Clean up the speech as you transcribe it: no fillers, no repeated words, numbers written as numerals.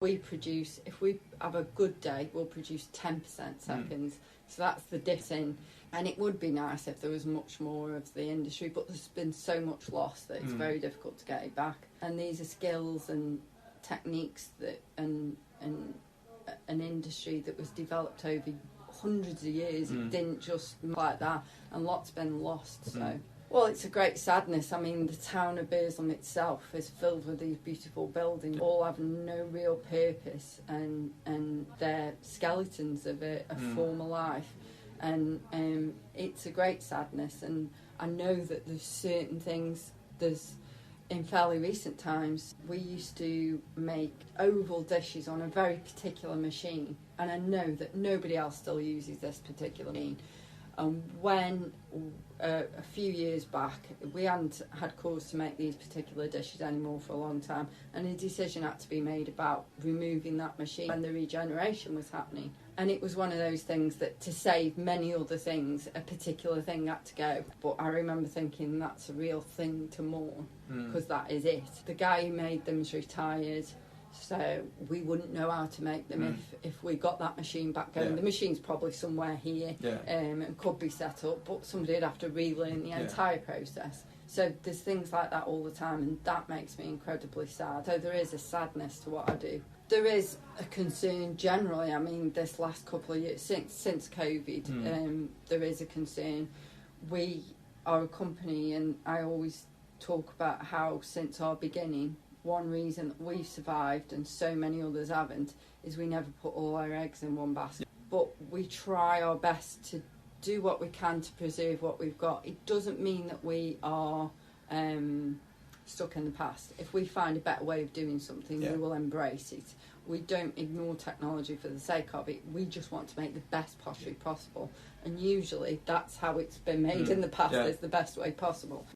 We produce, if we have a good day, we'll produce 10% seconds. So that's the difference. And it would be nice if there was much more of the industry, but there's been so much lost that it's very difficult to get it back. And these are skills and techniques that and an industry that was developed over hundreds of years. It didn't just like that, and lots been lost. So, well, it's a great sadness. I mean, the town of Burslem itself is filled with these beautiful buildings, all have no real purpose, and they're skeletons of a former life. And it's a great sadness. And I know that there's certain things. In fairly recent times, we used to make oval dishes on a very particular machine, and I know that nobody else still uses this particular machine. And when a few years back, we hadn't had cause to make these particular dishes anymore for a long time, and a decision had to be made about removing that machine when the regeneration was happening. And it was one of those things that, to save many other things, a particular thing had to go. But I remember thinking that's a real thing to mourn, because that is it. The guy who made them's retired, so we wouldn't know how to make them if we got that machine back going. The machine's probably somewhere here and could be set up, but somebody'd have to relearn the entire process. So there's things like that all the time, and that makes me incredibly sad. So there is a sadness to what I do. There is a concern generally. I mean, this last couple of years, since COVID, there is a concern. We are a company, and I always talk about how since our beginning, one reason that we've survived and so many others haven't is we never put all our eggs in one basket. But we try our best to do what we can to preserve what we've got. It doesn't mean that we are stuck in the past. If we find a better way of doing something, we will embrace it. We don't ignore technology for the sake of it. We just want to make the best pottery possible. And usually that's how it's been made in the past, is the best way possible.